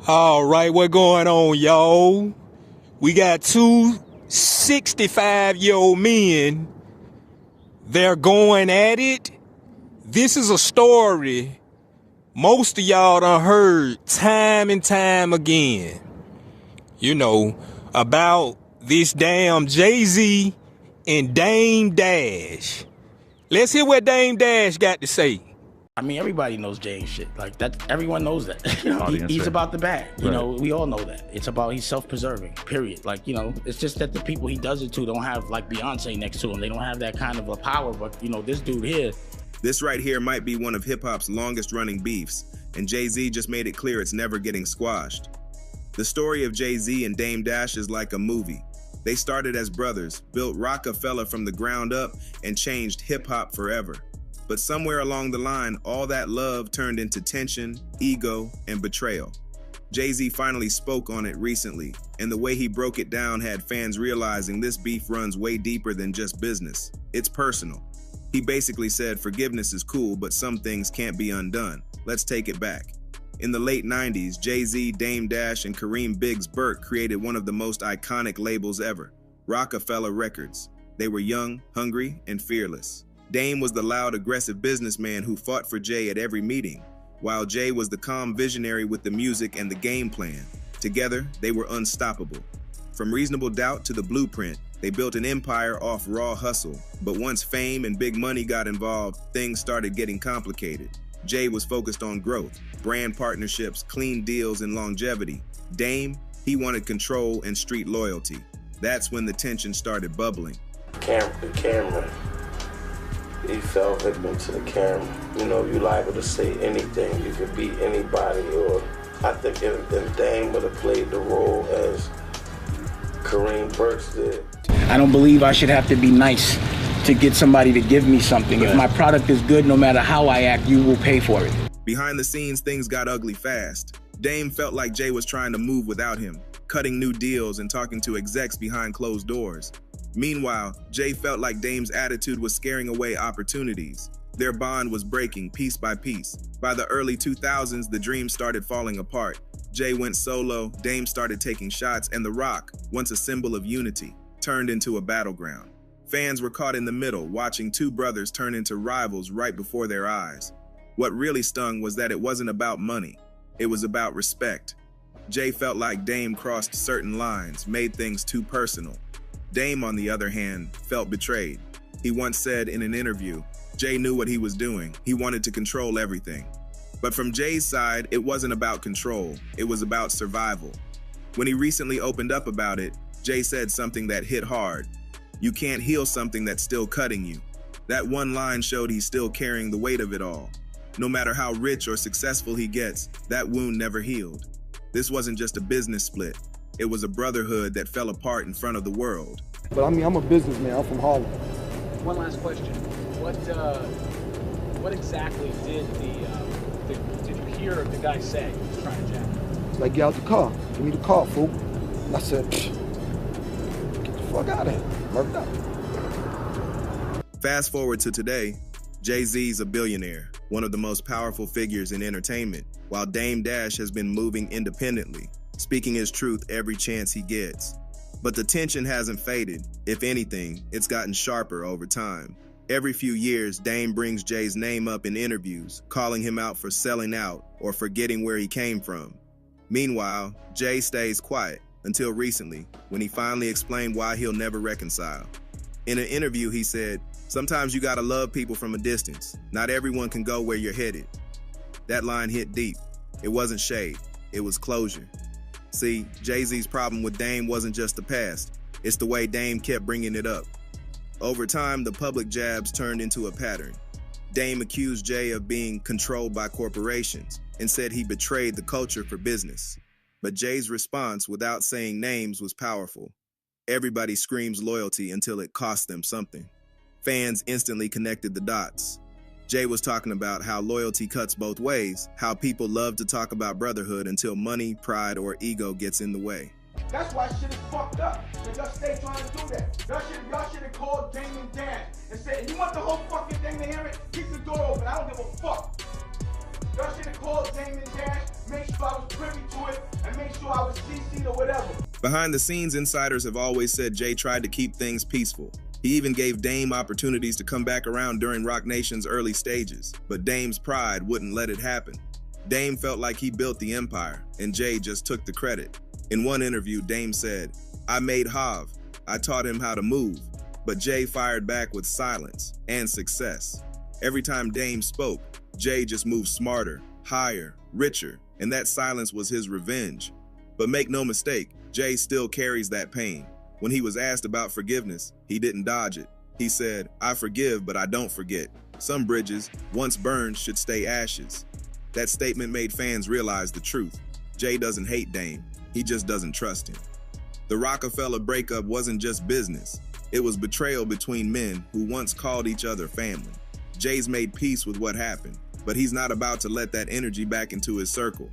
All right, what going on, y'all? We got two 65-year-old men. They're going at it. This is a story most of y'all done heard time and time again. You know, about this damn Jay-Z and Dame Dash. Let's hear what Dame Dash got to say. I mean, everybody knows Jay's shit. Like that, everyone knows that. You know, he's about the bag. You know, we all know that. It's about he's self-preserving. Period. Like, you know, it's just that the people he does it to don't have like Beyonce next to him. They don't have that kind of a power. But you know, this dude here. This right here might be one of hip-hop's longest-running beefs, and Jay-Z just made it clear it's never getting squashed. The story of Jay-Z and Dame Dash is like a movie. They started as brothers, built Roc-A-Fella from the ground up, and changed hip-hop forever. But somewhere along the line, all that love turned into tension, ego, and betrayal. Jay-Z finally spoke on it recently, and the way he broke it down had fans realizing this beef runs way deeper than just business. It's personal. He basically said forgiveness is cool, but some things can't be undone. Let's take it back. In the late 90s, Jay-Z, Dame Dash, and Kareem Biggs Burke created one of the most iconic labels ever, Roc-A-Fella Records. They were young, hungry, and fearless. Dame was the loud, aggressive businessman who fought for Jay at every meeting, while Jay was the calm visionary with the music and the game plan. Together, they were unstoppable. From Reasonable Doubt to The Blueprint, they built an empire off raw hustle. But once fame and big money got involved, things started getting complicated. Jay was focused on growth, brand partnerships, clean deals, and longevity. Dame, he wanted control and street loyalty. That's when the tension started bubbling. The camera. He fell victim to the camera. You know, you're liable to say anything. You could beat anybody, or I think if Dame would have played the role as Kareem Burks did. I don't believe I should have to be nice to get somebody to give me something. If my product is good, no matter how I act, you will pay for it. Behind the scenes, things got ugly fast. Dame felt like Jay was trying to move without him, cutting new deals and talking to execs behind closed doors. Meanwhile, Jay felt like Dame's attitude was scaring away opportunities. Their bond was breaking piece by piece. By the early 2000s, the dream started falling apart. Jay went solo, Dame started taking shots, and The Roc, once a symbol of unity, turned into a battleground. Fans were caught in the middle, watching two brothers turn into rivals right before their eyes. What really stung was that it wasn't about money. It was about respect. Jay felt like Dame crossed certain lines, made things too personal. Dame, on the other hand, felt betrayed. He once said in an interview, Jay knew what he was doing. He wanted to control everything. But from Jay's side, it wasn't about control. It was about survival. When he recently opened up about it, Jay said something that hit hard. You can't heal something that's still cutting you. That one line showed he's still carrying the weight of it all. No matter how rich or successful he gets, that wound never healed. This wasn't just a business split. It was a brotherhood that fell apart in front of the world. But I mean, I'm a businessman. I'm from Harlem. One last question. What exactly did you hear the guy say he was trying to jack? Like, get out the car. Give me the car, fool. And I said, get the fuck out of here. Murked up. Fast forward to today, Jay-Z's a billionaire, one of the most powerful figures in entertainment, while Dame Dash has been moving independently, speaking his truth every chance he gets. But the tension hasn't faded. If anything, it's gotten sharper over time. Every few years, Dame brings Jay's name up in interviews, calling him out for selling out or forgetting where he came from. Meanwhile, Jay stays quiet until recently, when he finally explained why he'll never reconcile. In an interview, he said, "Sometimes you gotta love people from a distance. Not everyone can go where you're headed." That line hit deep. It wasn't shade, it was closure. See, Jay-Z's problem with Dame wasn't just the past, it's the way Dame kept bringing it up. Over time, the public jabs turned into a pattern. Dame accused Jay of being controlled by corporations and said he betrayed the culture for business. But Jay's response, without saying names, was powerful. Everybody screams loyalty until it costs them something. Fans instantly connected the dots. Jay was talking about how loyalty cuts both ways, how people love to talk about brotherhood until money, pride, or ego gets in the way. That's why shit is fucked up. Because y'all stay trying to do that. Y'all should have called Dame and Dash and said, you want the whole fucking thing to hear it? Keep the door open. I don't give a fuck. Y'all should have called Dame and Dash, make sure I was privy to it, sure I was CC'd or whatever. Behind the scenes, insiders have always said Jay tried to keep things peaceful. He even gave Dame opportunities to come back around during Roc Nation's early stages, but Dame's pride wouldn't let it happen. Dame felt like he built the empire, and Jay just took the credit. In one interview, Dame said, "I made Hav. I taught him how to move." But Jay fired back with silence and success. Every time Dame spoke, Jay just moved smarter, higher, richer, and that silence was his revenge. But make no mistake, Jay still carries that pain. When he was asked about forgiveness, he didn't dodge it. He said, "I forgive, but I don't forget. Some bridges, once burned, should stay ashes." That statement made fans realize the truth. Jay doesn't hate Dame, he just doesn't trust him. The Roc-A-Fella breakup wasn't just business. It was betrayal between men who once called each other family. Jay's made peace with what happened, but he's not about to let that energy back into his circle.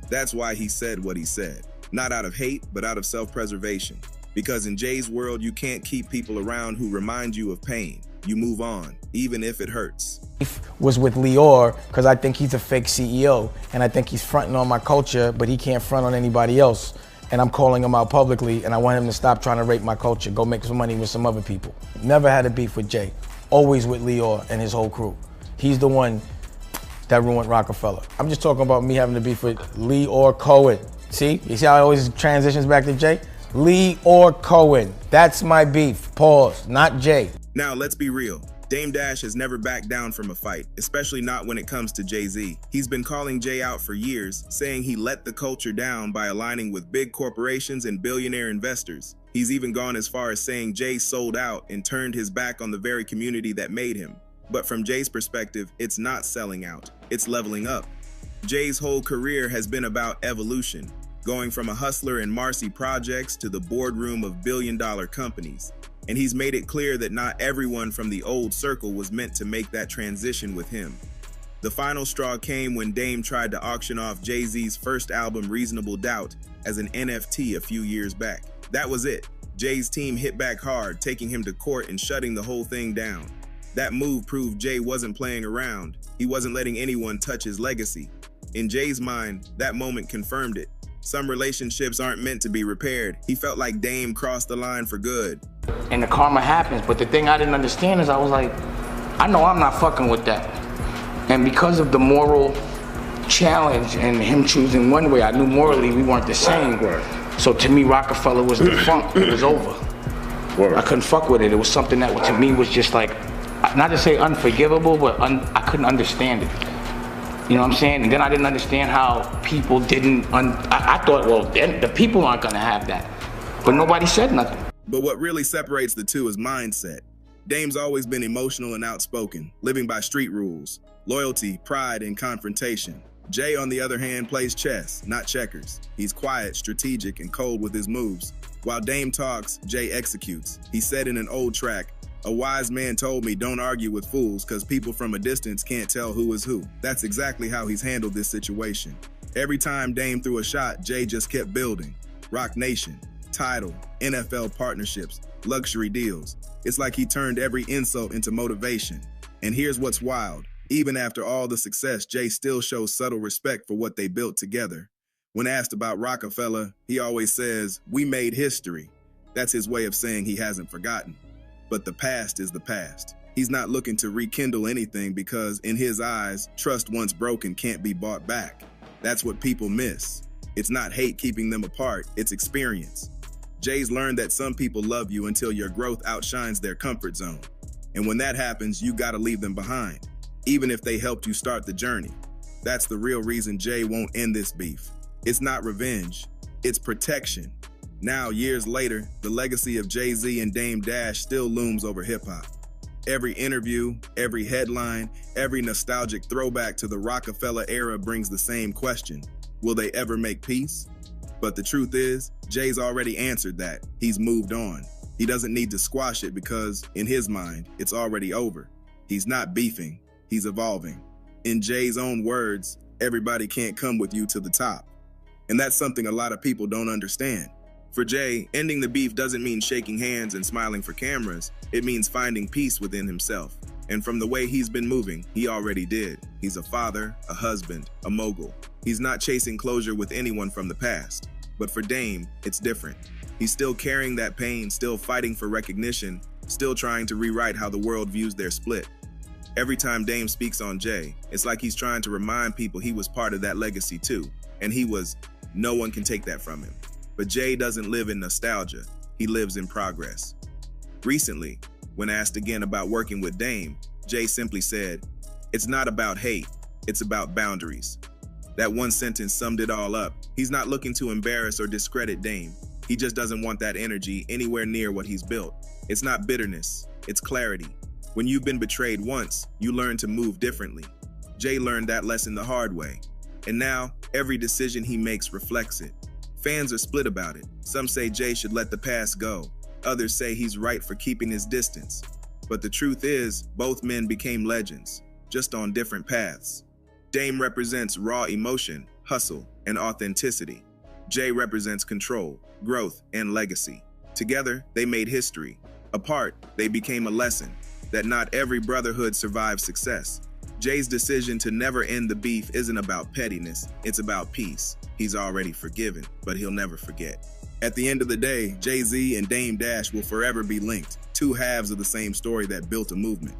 That's why he said what he said. Not out of hate, but out of self-preservation. Because in Jay's world, you can't keep people around who remind you of pain. You move on, even if it hurts. Was with Lior, because I think he's a fake CEO, and I think he's fronting on my culture, but he can't front on anybody else. And I'm calling him out publicly, and I want him to stop trying to rape my culture, go make some money with some other people. Never had a beef with Jay, always with Lior and his whole crew. He's the one that ruined Roc-A-Fella. I'm just talking about me having to beef with Lior Cohen. See? You see how it always transitions back to Jay? Lior Cohen. That's my beef. Pause. Not Jay. Now, let's be real. Dame Dash has never backed down from a fight, especially not when it comes to Jay-Z. He's been calling Jay out for years, saying he let the culture down by aligning with big corporations and billionaire investors. He's even gone as far as saying Jay sold out and turned his back on the very community that made him. But from Jay's perspective, it's not selling out, it's leveling up. Jay's whole career has been about evolution, going from a hustler in Marcy projects to the boardroom of billion-dollar companies. And he's made it clear that not everyone from the old circle was meant to make that transition with him. The final straw came when Dame tried to auction off Jay-Z's first album, Reasonable Doubt, as an NFT a few years back. That was it. Jay's team hit back hard, taking him to court and shutting the whole thing down. That move proved Jay wasn't playing around. He wasn't letting anyone touch his legacy. In Jay's mind, that moment confirmed it. Some relationships aren't meant to be repaired. He felt like Dame crossed the line for good. And the karma happens, but the thing I didn't understand is I was like, I know I'm not fucking with that. And because of the moral challenge and him choosing one way, I knew morally we weren't the same. So to me, Roc-A-Fella was defunct. It was over. I couldn't fuck with it. It was something that to me was just like, not to say unforgivable, but I couldn't understand it. You know what I'm saying? And then I didn't understand how people didn't, I thought, well, then the people aren't gonna have that. But nobody said nothing. But what really separates the two is mindset. Dame's always been emotional and outspoken, living by street rules, loyalty, pride, and confrontation. Jay, on the other hand, plays chess, not checkers. He's quiet, strategic, and cold with his moves. While Dame talks, Jay executes. He said in an old track, "A wise man told me don't argue with fools because people from a distance can't tell who is who." That's exactly how he's handled this situation. Every time Dame threw a shot, Jay just kept building. Roc Nation, title, NFL partnerships, luxury deals. It's like he turned every insult into motivation. And here's what's wild. Even after all the success, Jay still shows subtle respect for what they built together. When asked about Roc-A-Fella, he always says, "We made history." That's his way of saying he hasn't forgotten. But the past is the past. He's not looking to rekindle anything because, in his eyes, trust once broken can't be bought back. That's what people miss. It's not hate keeping them apart, it's experience. Jay's learned that some people love you until your growth outshines their comfort zone. And when that happens, you gotta leave them behind, even if they helped you start the journey. That's the real reason Jay won't end this beef. It's not revenge, it's protection. Now, years later, the legacy of Jay-Z and Dame Dash still looms over hip-hop. Every interview, every headline, every nostalgic throwback to the Roc-A-Fella era brings the same question: will they ever make peace? But the truth is, Jay's already answered that. He's moved on. He doesn't need to squash it because, in his mind, it's already over. He's not beefing, he's evolving. In Jay's own words, everybody can't come with you to the top. And that's something a lot of people don't understand. For Jay, ending the beef doesn't mean shaking hands and smiling for cameras. It means finding peace within himself. And from the way he's been moving, he already did. He's a father, a husband, a mogul. He's not chasing closure with anyone from the past. But for Dame, it's different. He's still carrying that pain, still fighting for recognition, still trying to rewrite how the world views their split. Every time Dame speaks on Jay, it's like he's trying to remind people he was part of that legacy too. And he was. No one can take that from him. But Jay doesn't live in nostalgia. He lives in progress. Recently, when asked again about working with Dame, Jay simply said, "It's not about hate, it's about boundaries." That one sentence summed it all up. He's not looking to embarrass or discredit Dame. He just doesn't want that energy anywhere near what he's built. It's not bitterness, it's clarity. When you've been betrayed once, you learn to move differently. Jay learned that lesson the hard way. And now, every decision he makes reflects it. Fans are split about it. Some say Jay should let the past go. Others say he's right for keeping his distance. But the truth is, both men became legends, just on different paths. Dame represents raw emotion, hustle, and authenticity. Jay represents control, growth, and legacy. Together, they made history. Apart, they became a lesson that not every brotherhood survives success. Jay's decision to never end the beef isn't about pettiness, it's about peace. He's already forgiven, but he'll never forget. At the end of the day, Jay-Z and Dame Dash will forever be linked, two halves of the same story that built a movement.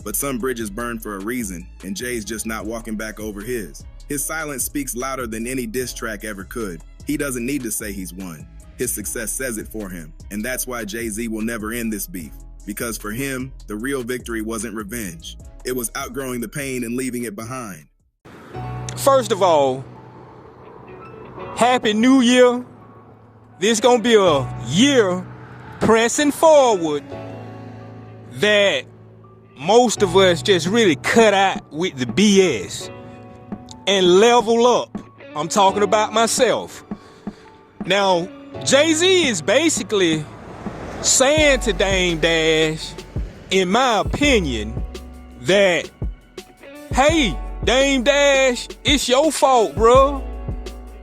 But some bridges burn for a reason, and Jay's just not walking back over his. His silence speaks louder than any diss track ever could. He doesn't need to say he's won. His success says it for him, and that's why Jay-Z will never end this beef. Because for him, the real victory wasn't revenge. It was outgrowing the pain and leaving it behind. First of all, Happy New Year. This gonna be a year pressing forward that most of us just really cut out with the BS and level up. I'm talking about myself. Now, Jay-Z is basically saying to Dame Dash, in my opinion, that, hey, Dame Dash, it's your fault, bro.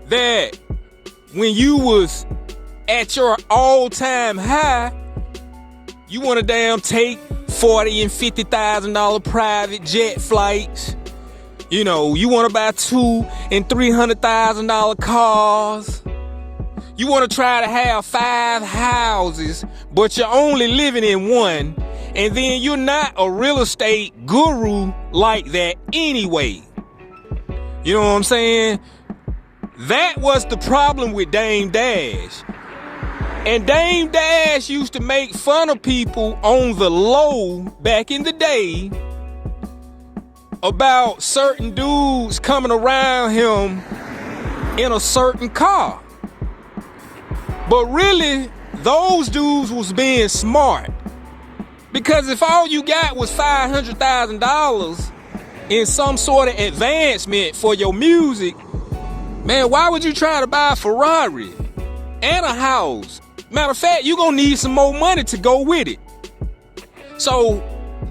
That when you was at your all-time high, you want to damn take $40,000 and $50,000 private jet flights. You know, you want to buy $200,000 and $300,000 cars. You want to try to have 5 houses, but you're only living in one. And then you're not a real estate guru like that anyway. You know what I'm saying? That was the problem with Dame Dash. And Dame Dash used to make fun of people on the low back in the day about certain dudes coming around him in a certain car. But really, those dudes was being smart. Because if all you got was $500,000 in some sort of advancement for your music, man, why would you try to buy a Ferrari and a house? Matter of fact, you're gonna need some more money to go with it. So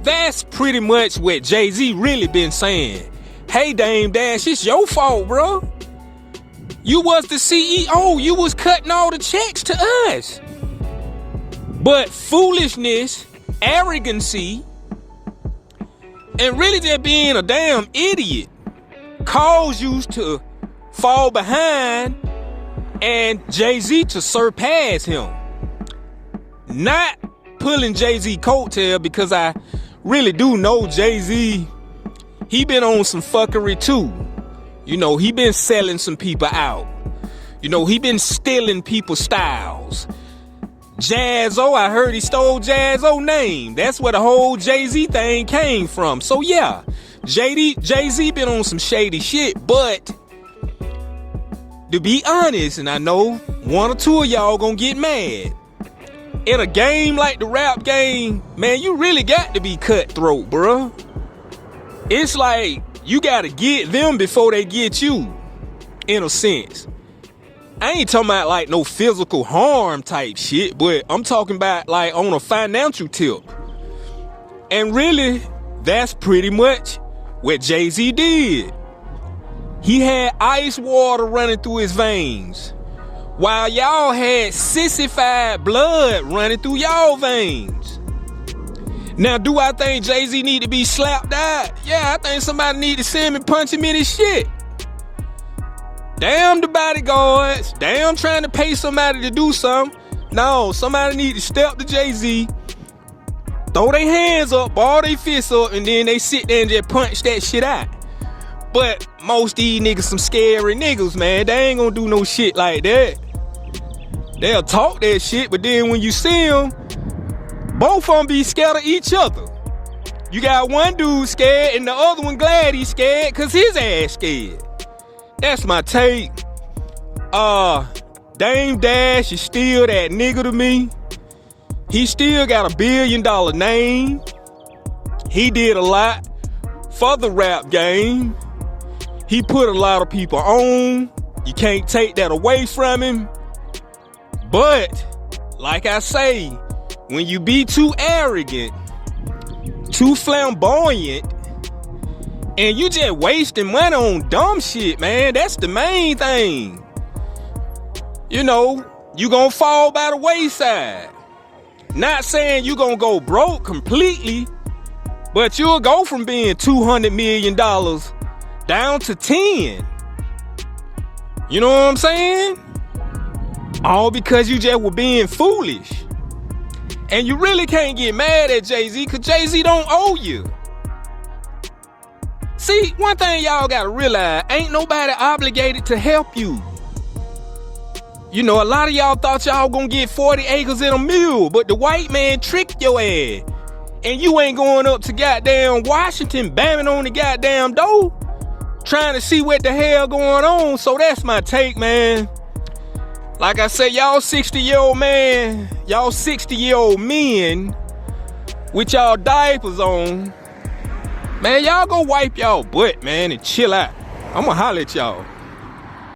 that's pretty much what Jay-Z really been saying. Hey, Dame Dash, it's your fault, bro. You was the CEO. You was cutting all the checks to us. But foolishness, arrogancy, and really just being a damn idiot caused you to fall behind and Jay-Z to surpass him. Not pulling Jay-Z coattail, because I really do know Jay-Z. He been on some fuckery too. You know, he been selling some people out. You know, he been stealing people's styles. Jazzo, I heard he stole Jazzo's name. That's where the whole Jay-Z thing came from. So yeah, Jay-Z been on some shady shit, but to be honest, and I know one or two of y'all gonna get mad, in a game like the rap game, man, you really got to be cutthroat, bruh. It's like you gotta get them before they get you, in a sense. I ain't talking about like no physical harm type shit, but I'm talking about like on a financial tip. And really, that's pretty much what Jay-Z did. He had ice water running through his veins, while y'all had sissified blood running through y'all veins. Now, do I think Jay-Z need to be slapped out? Yeah, I think somebody need to send him and punch him in his shit. Damn the bodyguards. Damn trying to pay somebody to do something. No, somebody need to step to Jay-Z, throw their hands up, ball their fists up, and then they sit there and just punch that shit out. But most of these niggas some scary niggas, man. They ain't gonna do no shit like that. They'll talk that shit, but then when you see them, both of them be scared of each other. You got one dude scared and the other one glad he's scared because his ass scared. That's my take. Dame Dash is still that nigga to me. He still got $1 billion name. He did a lot for the rap game. He put a lot of people on. You can't take that away from him. But, like I say, when you be too arrogant, too flamboyant, and you just wasting money on dumb shit, man, that's the main thing. You know, you gonna fall by the wayside. Not saying you gonna go broke completely, but you'll go from being $200 million down to 10. You know what I'm saying? All because you just were being foolish. And you really can't get mad at Jay-Z because Jay-Z don't owe you. See, one thing y'all gotta realize, ain't nobody obligated to help you. You know, a lot of y'all thought y'all gonna get 40 acres in a mule, but the white man tricked your ass. And you ain't going up to goddamn Washington banging on the goddamn door trying to see what the hell going on. So that's my take, man. Like I say, y'all 60-year-old man, y'all 60-year-old men with y'all diapers on, man, y'all go wipe y'all butt, man, and chill out. I'ma holler at y'all.